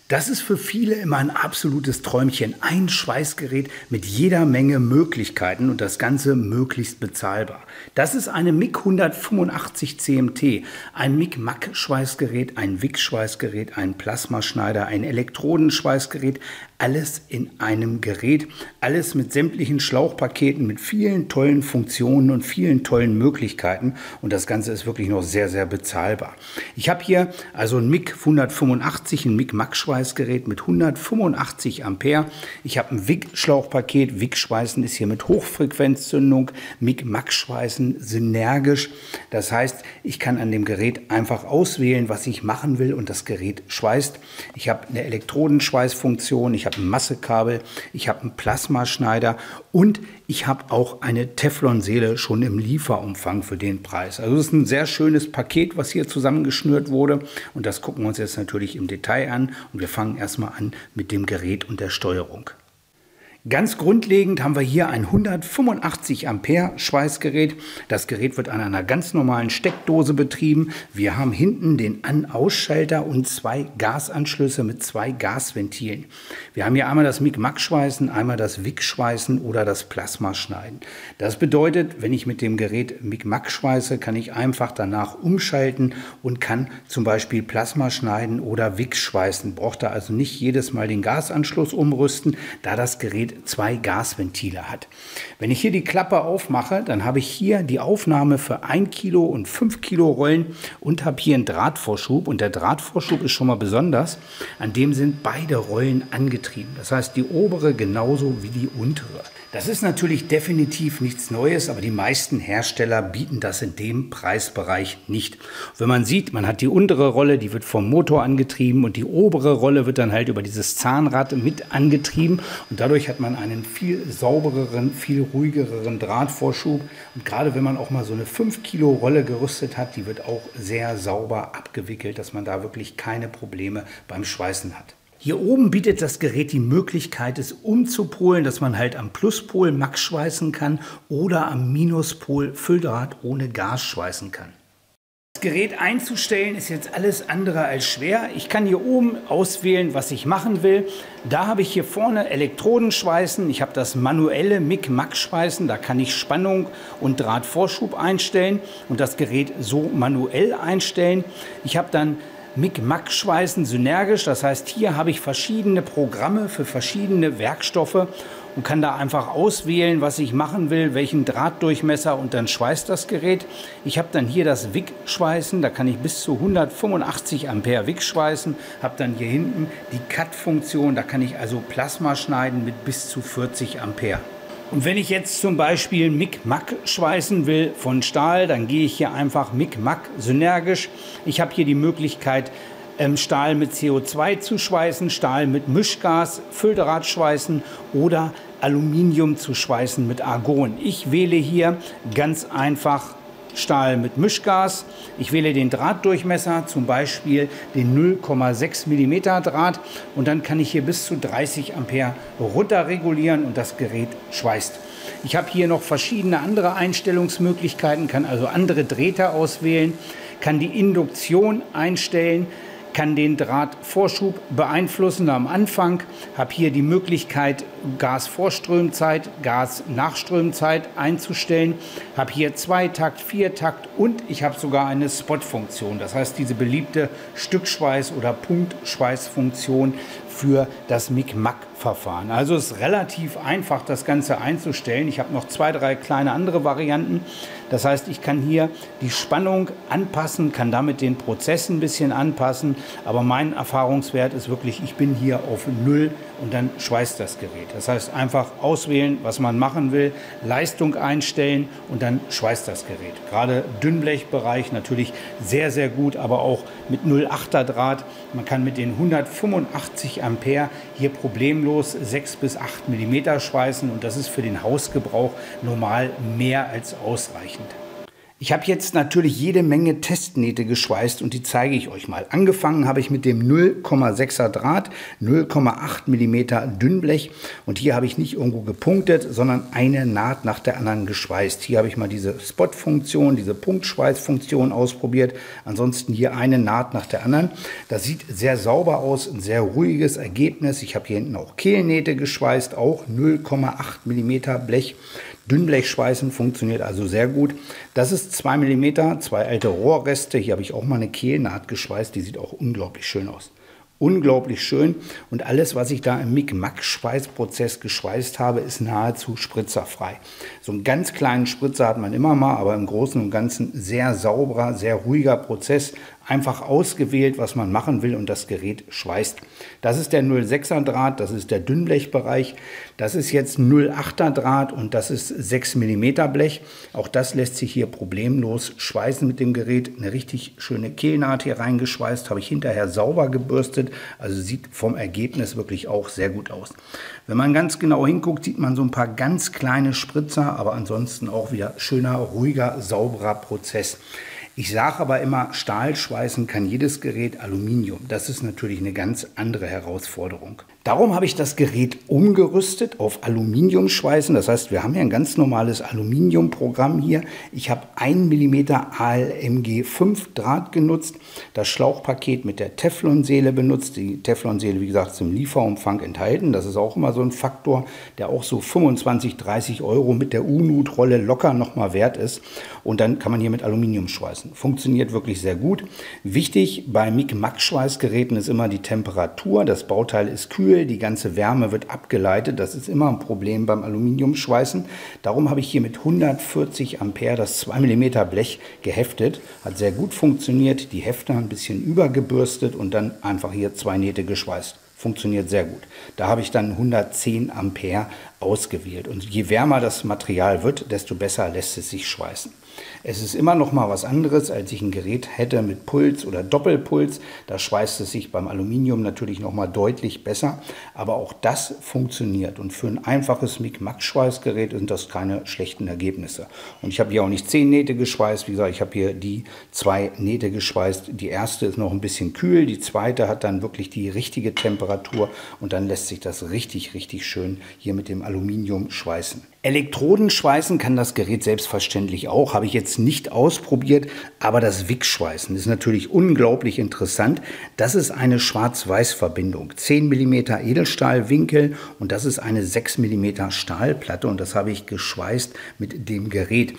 Das ist für viele immer ein absolutes Träumchen. Ein Schweißgerät mit jeder Menge Möglichkeiten und das Ganze möglichst bezahlbar. Das ist eine MIG 185 CMT, ein MIG-Mac-Schweißgerät, ein WIG-Schweißgerät, ein Plasmaschneider, ein Elektrodenschweißgerät. Alles in einem Gerät, alles mit sämtlichen Schlauchpaketen, mit vielen tollen Funktionen und vielen tollen Möglichkeiten. Und das Ganze ist wirklich noch sehr, sehr bezahlbar. Ich habe hier also ein MIG 185, ein MIG-Mac-Schweißgerät mit 185 Ampere. Ich habe ein WIG-Schlauchpaket. WIG-Schweißen ist hier mit Hochfrequenzzündung, MIG-Mac-Schweißen synergisch. Das heißt, ich kann an dem Gerät einfach auswählen, was ich machen will und das Gerät schweißt. Ich habe eine Elektrodenschweißfunktion, ich habe ein Massekabel, ich habe einen Plasmaschneider und ich habe auch eine Teflonseele schon im Lieferumfang für den Preis. Also das ist ein sehr schönes Paket, was hier zusammengeschnürt wurde und das gucken wir uns jetzt natürlich im Detail an und wir fangen erstmal an mit dem Gerät und der Steuerung. Ganz grundlegend haben wir hier ein 185 Ampere Schweißgerät. Das Gerät wird an einer ganz normalen Steckdose betrieben. Wir haben hinten den An-Aus-Schalter und zwei Gasanschlüsse mit zwei Gasventilen. Wir haben hier einmal das MIG-Mac-Schweißen, einmal das WIG-Schweißen oder das Plasmaschneiden. Das bedeutet, wenn ich mit dem Gerät MIG-Mac schweiße, kann ich einfach danach umschalten und kann zum Beispiel Plasma schneiden oder WIG schweißen. Braucht da also nicht jedes Mal den Gasanschluss umrüsten, da das Gerät zwei Gasventile hat. Wenn ich hier die Klappe aufmache, dann habe ich hier die Aufnahme für 1 Kilo und 5 Kilo Rollen und habe hier einen Drahtvorschub. Und der Drahtvorschub ist schon mal besonders. An dem sind beide Rollen angetrieben. Das heißt, die obere genauso wie die untere. Das ist natürlich definitiv nichts Neues, aber die meisten Hersteller bieten das in dem Preisbereich nicht. Wenn man sieht, man hat die untere Rolle, die wird vom Motor angetrieben und die obere Rolle wird dann halt über dieses Zahnrad mit angetrieben und dadurch hat man einen viel saubereren, viel ruhigeren Drahtvorschub und gerade wenn man auch mal so eine 5 Kilo Rolle gerüstet hat, die wird auch sehr sauber abgewickelt, dass man da wirklich keine Probleme beim Schweißen hat. Hier oben bietet das Gerät die Möglichkeit, es umzupolen, dass man halt am Pluspol Max schweißen kann oder am Minuspol Fülldraht ohne Gas schweißen kann. Das Gerät einzustellen ist jetzt alles andere als schwer. Ich kann hier oben auswählen, was ich machen will. Da habe ich hier vorne Elektrodenschweißen. Ich habe das manuelle MIG-Mac-Schweißen. Da kann ich Spannung und Drahtvorschub einstellen und das Gerät so manuell einstellen. Ich habe dann MIG-Mac-Schweißen synergisch, das heißt, hier habe ich verschiedene Programme für verschiedene Werkstoffe und kann da einfach auswählen, was ich machen will, welchen Drahtdurchmesser und dann schweißt das Gerät. Ich habe dann hier das WIG-Schweißen, da kann ich bis zu 185 Ampere WIG schweißen, habe dann hier hinten die Cut-Funktion, da kann ich also Plasma schneiden mit bis zu 40 Ampere. Und wenn ich jetzt zum Beispiel MIG-Mac schweißen will von Stahl, dann gehe ich hier einfach MIG-Mac synergisch. Ich habe hier die Möglichkeit, Stahl mit CO2 zu schweißen, Stahl mit Mischgas, Fülldraht schweißen oder Aluminium zu schweißen mit Argon. Ich wähle hier ganz einfach Stahl mit Mischgas. Ich wähle den Drahtdurchmesser, zum Beispiel den 0,6 mm Draht und dann kann ich hier bis zu 30 Ampere runter regulieren und das Gerät schweißt. Ich habe hier noch verschiedene andere Einstellungsmöglichkeiten, kann also andere Drähte auswählen, kann die Induktion einstellen, kann den Drahtvorschub beeinflussen am Anfang, habe hier die Möglichkeit, Gasvorströmzeit, Gasnachströmzeit einzustellen, habe hier Zweitakt, Viertakt und ich habe sogar eine Spot-Funktion. Das heißt, diese beliebte Stückschweiß- oder Punktschweißfunktion für das MIG-Mac-Verfahren. Also es ist relativ einfach, das Ganze einzustellen. Ich habe noch 2, 3 kleine andere Varianten. Das heißt, ich kann hier die Spannung anpassen, kann damit den Prozess ein bisschen anpassen. Aber mein Erfahrungswert ist wirklich, ich bin hier auf 0 und dann schweißt das Gerät. Das heißt, einfach auswählen, was man machen will, Leistung einstellen und dann schweißt das Gerät. Gerade Dünnblechbereich natürlich sehr, sehr gut, aber auch mit 0,8er Draht. Man kann mit den 185 Ampere hier problemlos 6 bis 8 mm schweißen und das ist für den Hausgebrauch normal mehr als ausreichend. Ich habe jetzt natürlich jede Menge Testnähte geschweißt und die zeige ich euch mal. Angefangen habe ich mit dem 0,6er Draht, 0,8 mm Dünnblech und hier habe ich nicht irgendwo gepunktet, sondern eine Naht nach der anderen geschweißt. Hier habe ich mal diese Spot-Funktion, diese Punktschweißfunktion ausprobiert. Ansonsten hier eine Naht nach der anderen. Das sieht sehr sauber aus, ein sehr ruhiges Ergebnis. Ich habe hier hinten auch Kehlnähte geschweißt, auch 0,8 mm Blech. Dünnblechschweißen funktioniert also sehr gut. Das ist 2 mm, zwei alte Rohrreste. Hier habe ich auch mal eine Kehlnaht geschweißt. Die sieht auch unglaublich schön aus. Unglaublich schön. Und alles, was ich da im Mic-Mac-Schweißprozess geschweißt habe, ist nahezu spritzerfrei. So einen ganz kleinen Spritzer hat man immer mal, aber im Großen und Ganzen sehr sauberer, sehr ruhiger Prozess. Einfach ausgewählt, was man machen will und das Gerät schweißt. Das ist der 0,6er Draht, das ist der Dünnblechbereich. Das ist jetzt 0,8er Draht und das ist 6 mm Blech. Auch das lässt sich hier problemlos schweißen mit dem Gerät. Eine richtig schöne Kehlnaht hier reingeschweißt, habe ich hinterher sauber gebürstet. Also sieht vom Ergebnis wirklich auch sehr gut aus. Wenn man ganz genau hinguckt, sieht man so ein paar ganz kleine Spritzer, aber ansonsten auch wieder schöner, ruhiger, sauberer Prozess. Ich sage aber immer, Stahlschweißen kann jedes Gerät, Aluminium. Das ist natürlich eine ganz andere Herausforderung. Darum habe ich das Gerät umgerüstet auf Aluminiumschweißen. Das heißt, wir haben hier ein ganz normales Aluminiumprogramm hier. Ich habe 1 mm ALMG5 Draht genutzt, das Schlauchpaket mit der Teflonseele benutzt. Die Teflonseele, wie gesagt, ist im Lieferumfang enthalten. Das ist auch immer so ein Faktor, der auch so 25, 30 Euro mit der U-Nut-Rolle locker nochmal wert ist. Und dann kann man hier mit Aluminium schweißen. Funktioniert wirklich sehr gut. Wichtig bei Mic-Mac-Schweißgeräten ist immer die Temperatur. Das Bauteil ist kühl. Die ganze Wärme wird abgeleitet. Das ist immer ein Problem beim Aluminiumschweißen. Darum habe ich hier mit 140 Ampere das 2 mm Blech geheftet. Hat sehr gut funktioniert. Die Hefter ein bisschen übergebürstet und dann einfach hier 2 Nähte geschweißt. Funktioniert sehr gut. Da habe ich dann 110 Ampere ausgewählt. Und je wärmer das Material wird, desto besser lässt es sich schweißen. Es ist immer noch mal was anderes, als ich ein Gerät hätte mit Puls oder Doppelpuls. Da schweißt es sich beim Aluminium natürlich noch mal deutlich besser. Aber auch das funktioniert. Und für ein einfaches Mic-Mac-Schweißgerät sind das keine schlechten Ergebnisse. Und ich habe hier auch nicht 10 Nähte geschweißt. Wie gesagt, ich habe hier die 2 Nähte geschweißt. Die erste ist noch ein bisschen kühl. Die zweite hat dann wirklich die richtige Temperatur. Und dann lässt sich das richtig, richtig schön hier mit dem Aluminium schweißen. Elektroden schweißen kann das Gerät selbstverständlich auch, habe ich jetzt nicht ausprobiert, aber das Wick-Schweißen ist natürlich unglaublich interessant. Das ist eine Schwarz-Weiß-Verbindung, 10 mm Edelstahlwinkel und das ist eine 6 mm Stahlplatte und das habe ich geschweißt mit dem Gerät.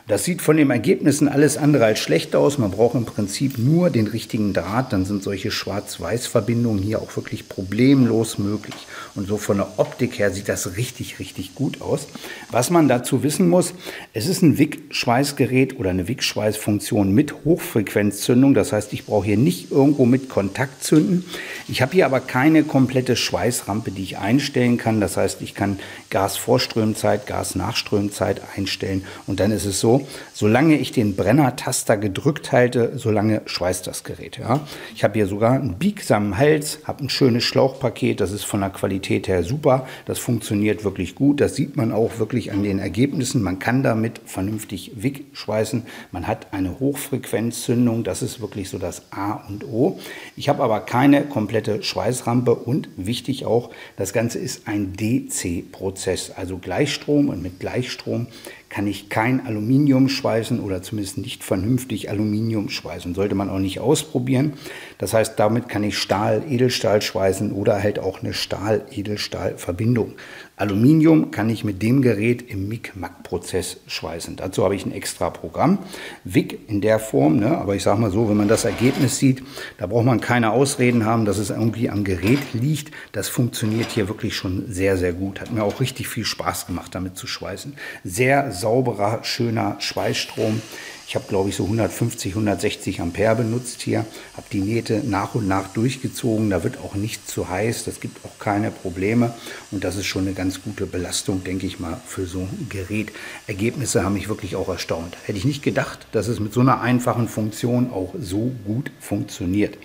Das sieht von den Ergebnissen alles andere als schlecht aus. Man braucht im Prinzip nur den richtigen Draht. Dann sind solche Schwarz-Weiß-Verbindungen hier auch wirklich problemlos möglich. Und so von der Optik her sieht das richtig, richtig gut aus. Was man dazu wissen muss, es ist ein Wick-Schweißgerät oder eine Wick-Schweißfunktion mit Hochfrequenzzündung. Das heißt, ich brauche hier nicht irgendwo mit Kontakt zünden. Ich habe hier aber keine komplette Schweißrampe, die ich einstellen kann. Das heißt, ich kann Gasvorströmzeit, Gasnachströmzeit einstellen und dann ist es so, solange ich den Brennertaster gedrückt halte, solange schweißt das Gerät. Ja. Ich habe hier sogar einen biegsamen Hals, habe ein schönes Schlauchpaket, das ist von der Qualität her super, das funktioniert wirklich gut, das sieht man auch wirklich an den Ergebnissen, man kann damit vernünftig Wick schweißen, man hat eine Hochfrequenzzündung, das ist wirklich so das A und O. Ich habe aber keine komplette Schweißrampe und wichtig auch, das Ganze ist ein DC-Prozess, also Gleichstrom und mit Gleichstrom kann ich kein Aluminium schweißen oder zumindest nicht vernünftig Aluminium schweißen. Sollte man auch nicht ausprobieren. Das heißt, damit kann ich Stahl, Edelstahl schweißen oder halt auch eine Stahl-Edelstahl-Verbindung. Aluminium kann ich mit dem Gerät im Mic-Mac-Prozess schweißen. Dazu habe ich ein extra Programm. Wick in der Form, ne? Aber ich sage mal so, wenn man das Ergebnis sieht, da braucht man keine Ausreden haben, dass es irgendwie am Gerät liegt. Das funktioniert hier wirklich schon sehr, sehr gut. Hat mir auch richtig viel Spaß gemacht, damit zu schweißen. Sehr sauberer, schöner Schweißstrom. Ich habe, glaube ich, so 150, 160 Ampere benutzt hier, habe die Nähte nach und nach durchgezogen, da wird auch nicht zu heiß, das gibt auch keine Probleme und das ist schon eine ganz gute Belastung, denke ich mal, für so ein Gerät. Ergebnisse haben mich wirklich auch erstaunt. Hätte ich nicht gedacht, dass es mit so einer einfachen Funktion auch so gut funktioniert.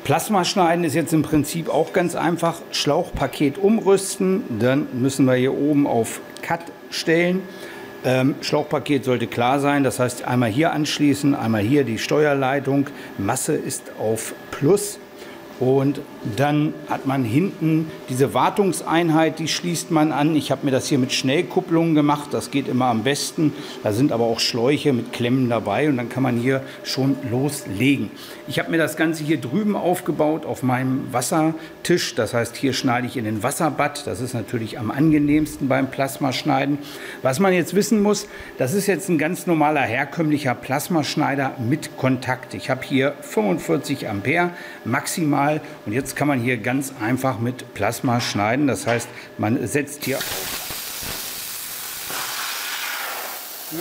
Plasma schneiden ist jetzt im Prinzip auch ganz einfach. Schlauchpaket umrüsten, dann müssen wir hier oben auf Cut stellen. Schlauchpaket sollte klar sein, das heißt einmal hier anschließen, einmal hier die Steuerleitung. Masse ist auf Plus. Und dann hat man hinten diese Wartungseinheit, die schließt man an. Ich habe mir das hier mit Schnellkupplungen gemacht, das geht immer am besten. Da sind aber auch Schläuche mit Klemmen dabei und dann kann man hier schon loslegen. Ich habe mir das Ganze hier drüben aufgebaut auf meinem Wassertisch. Das heißt, hier schneide ich in den Wasserbad. Das ist natürlich am angenehmsten beim Plasmaschneiden. Was man jetzt wissen muss, das ist jetzt ein ganz normaler herkömmlicher Plasmaschneider mit Kontakt. Ich habe hier 45 Ampere maximal. Und jetzt kann man hier ganz einfach mit Plasma schneiden. Das heißt, man setzt hier auf. Ja.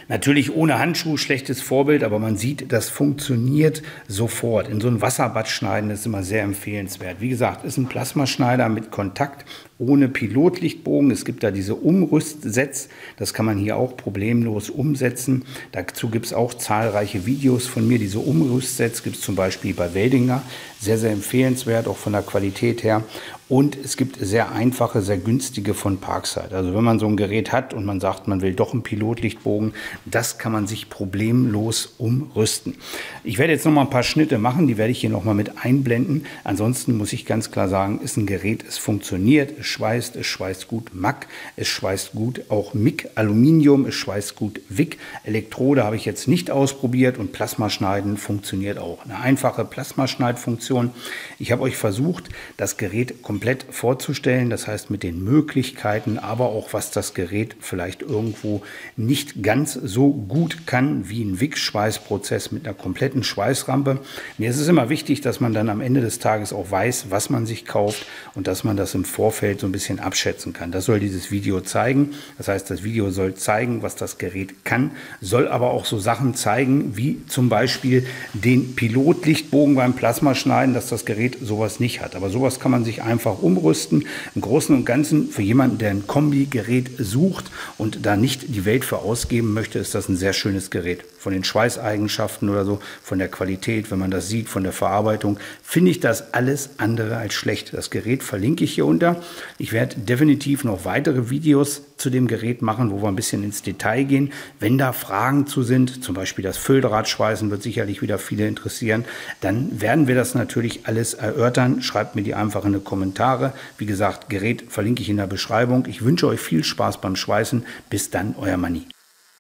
Natürlich ohne Handschuh, schlechtes Vorbild, aber man sieht, das funktioniert sofort. In so ein Wasserbad schneiden ist immer sehr empfehlenswert. Wie gesagt, ist ein Plasmaschneider mit Kontakt, ohne Pilotlichtbogen. Es gibt da diese Umrüstsets, das kann man hier auch problemlos umsetzen. Dazu gibt es auch zahlreiche Videos von mir. Diese Umrüstsets gibt es zum Beispiel bei Weldinger. Sehr, sehr empfehlenswert, auch von der Qualität her. Und es gibt sehr einfache, sehr günstige von Parkside. Also wenn man so ein Gerät hat und man sagt, man will doch einen Pilotlichtbogen, das kann man sich problemlos umrüsten. Ich werde jetzt noch mal ein paar Schnitte machen, die werde ich hier noch mal mit einblenden. Ansonsten muss ich ganz klar sagen, ist ein Gerät, es funktioniert, es schweißt gut MAC, es schweißt gut auch MIG Aluminium, es schweißt gut WIG. Elektrode habe ich jetzt nicht ausprobiert und Plasmaschneiden funktioniert auch. Eine einfache Plasmaschneidfunktion. Ich habe euch versucht, das Gerät komplett vorzustellen, das heißt mit den Möglichkeiten, aber auch was das Gerät vielleicht irgendwo nicht ganz so gut kann wie ein WIG-Schweißprozess mit einer kompletten Schweißrampe. Mir ist es immer wichtig, dass man dann am Ende des Tages auch weiß, was man sich kauft und dass man das im Vorfeld so ein bisschen abschätzen kann. Das soll dieses Video zeigen. Das heißt, das Video soll zeigen, was das Gerät kann, soll aber auch so Sachen zeigen, wie zum Beispiel den Pilotlichtbogen beim Plasmaschneiden, dass das Gerät sowas nicht hat. Aber sowas kann man sich einfach umrüsten. Im Großen und Ganzen für jemanden, der ein Kombi-Gerät sucht und da nicht die Welt für ausgeben möchte, ist das ein sehr schönes Gerät. Von den Schweißeigenschaften oder so, von der Qualität, wenn man das sieht, von der Verarbeitung, finde ich das alles andere als schlecht. Das Gerät verlinke ich hier unter. Ich werde definitiv noch weitere Videos zu dem Gerät machen, wo wir ein bisschen ins Detail gehen. Wenn da Fragen zu sind, zum Beispiel das Fülldrahtschweißen wird sicherlich wieder viele interessieren, dann werden wir das natürlich alles erörtern. Schreibt mir die einfach in die Kommentare. Wie gesagt, Gerät verlinke ich in der Beschreibung. Ich wünsche euch viel Spaß beim Schweißen. Bis dann, euer Manni.